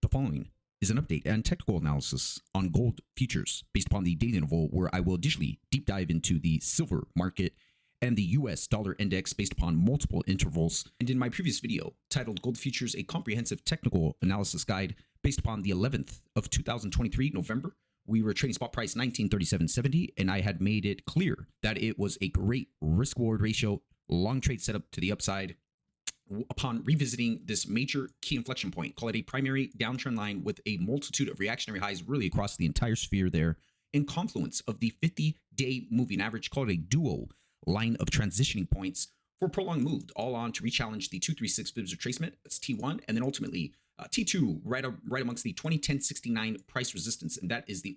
The following is an update and technical analysis on gold futures based upon the daily interval, where I will additionally deep dive into the silver market and the US dollar index based upon multiple intervals. And in my previous video titled Gold Futures, a comprehensive technical analysis guide based upon the 11th of 2023, November, we were trading spot price 1937.70, and I had made it clear that it was a great risk reward ratio, long trade setup to the upside. Upon revisiting this major key inflection point, call it a primary downtrend line with a multitude of reactionary highs really across the entire sphere there, in confluence of the 50-day moving average, call it a duo line of transitioning points for prolonged move, all on to re-challenge the 236 fibs retracement, that's T1, and then ultimately T2 right amongst the 2010.69 price resistance, and that is the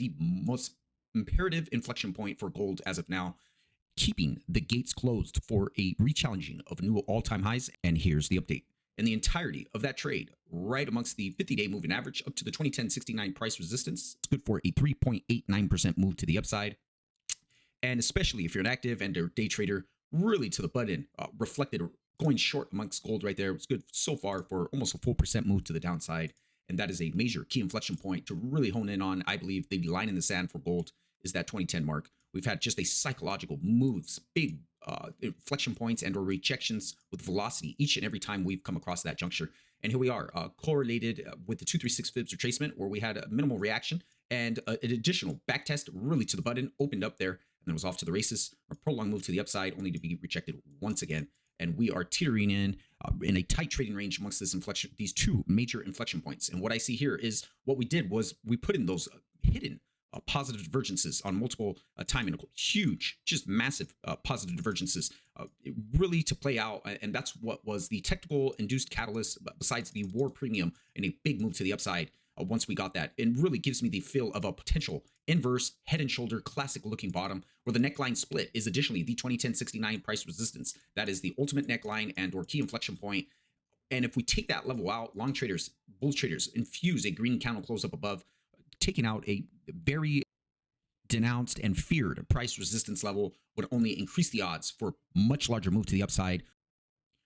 most imperative inflection point for gold as of now, keeping the gates closed for a re-challenging of new all-time highs. And here's the update. In the entirety of that trade, right amongst the 50-day moving average up to the 2010.69 price resistance, it's good for a 3.89% move to the upside. And especially if you're an active and a day trader, really to the button, reflected going short amongst gold right there. It's good so far for almost a 4% move to the downside. And that is a major key inflection point to really hone in on. I believe the line in the sand for gold is that 2010 mark. We've had just a psychological moves, big inflection points and or rejections with velocity each and every time we've come across that juncture. And here we are, correlated with the 236 fibs retracement, where we had a minimal reaction and an additional back test really to the button, opened up there, and then was off to the races. A prolonged move to the upside, only to be rejected once again. And we are teetering in a tight trading range amongst these two major inflection points. And what I see here is what we did was we put in those hidden positive divergences on multiple time intervals, huge, just massive positive divergences, really to play out. And that's what was the technical induced catalyst, besides the war premium and a big move to the upside. Once we got that, it really gives me the feel of a potential inverse head and shoulder classic looking bottom, where the neckline split is additionally the 2010.69 price resistance. That is the ultimate neckline and or key inflection point. And if we take that level out, long traders, bull traders infuse a green candle close up above, taking out a very denounced and feared price resistance level, would only increase the odds for much larger move to the upside.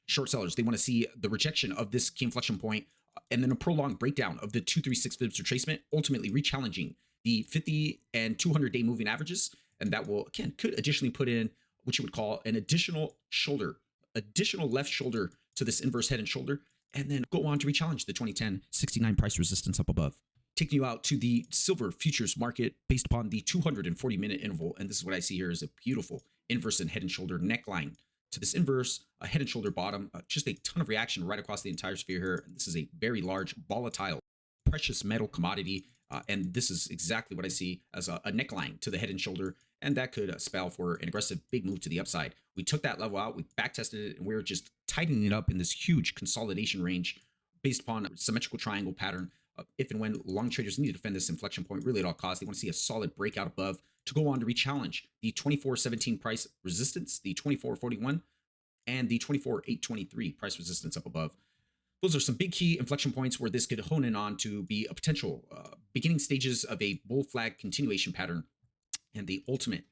Short sellers, they want to see the rejection of this key inflection point and then a prolonged breakdown of the 236 fibs retracement, ultimately re-challenging the 50 and 200 day moving averages. And that will, again, could additionally put in what you would call an additional left shoulder to this inverse head and shoulder, and then go on to re-challenge the 2010.69 price resistance up above. Taking you out to the silver futures market based upon the 240-minute interval. And this is what I see here is a beautiful inverse and head and shoulder neckline to this inverse, a head and shoulder bottom, just a ton of reaction right across the entire sphere here. And this is a very large, volatile, precious metal commodity. And this is exactly what I see as a neckline to the head and shoulder. And that could spell for an aggressive big move to the upside. We took that level out, we back tested it, and we're just tightening it up in this huge consolidation range based upon a symmetrical triangle pattern. If and when long traders need to defend this inflection point really at all costs, they want to see a solid breakout above to go on to re-challenge the 24.17 price resistance, the 24.41, and the 24.823 price resistance up above. Those are some big key inflection points where this could hone in on to be a potential beginning stages of a bull flag continuation pattern, and the ultimate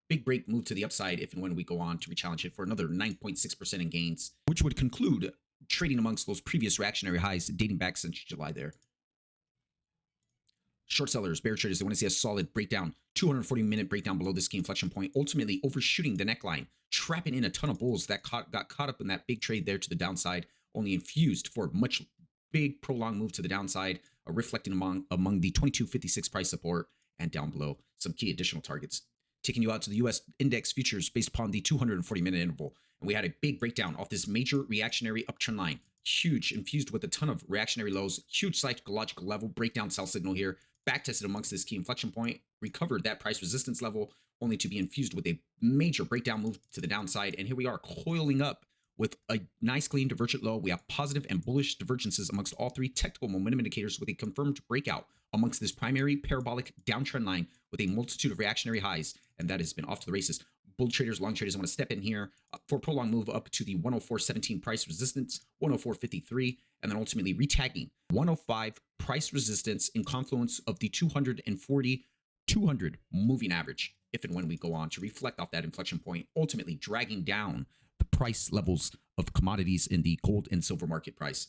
big break move to the upside if and when we go on to re-challenge it for another 9.6% in gains, which would conclude trading amongst those previous reactionary highs dating back since July there. Short sellers, bear traders, they want to see a solid breakdown, 240-minute breakdown below this key inflection point, ultimately overshooting the neckline, trapping in a ton of bulls that got caught up in that big trade there to the downside, only infused for a much big prolonged move to the downside, reflecting among the 22.56 price support, and down below some key additional targets. Taking you out to the US index futures based upon the 240-minute interval. And we had a big breakdown off this major reactionary uptrend line, huge, infused with a ton of reactionary lows, huge psychological level breakdown sell signal here, back tested amongst this key inflection point, recovered that price resistance level, only to be infused with a major breakdown move to the downside. And here we are coiling up with a nice clean divergent low. We have positive and bullish divergences amongst all three technical momentum indicators, with a confirmed breakout amongst this primary parabolic downtrend line with a multitude of reactionary highs. And that has been off to the races. Bull traders, long traders, I want to step in here for a prolonged move up to the 104.17 price resistance, 104.53, and then ultimately retagging 105 price resistance in confluence of the 240 200 moving average if and when we go on to reflect off that inflection point, ultimately dragging down the price levels of commodities in the gold and silver market price.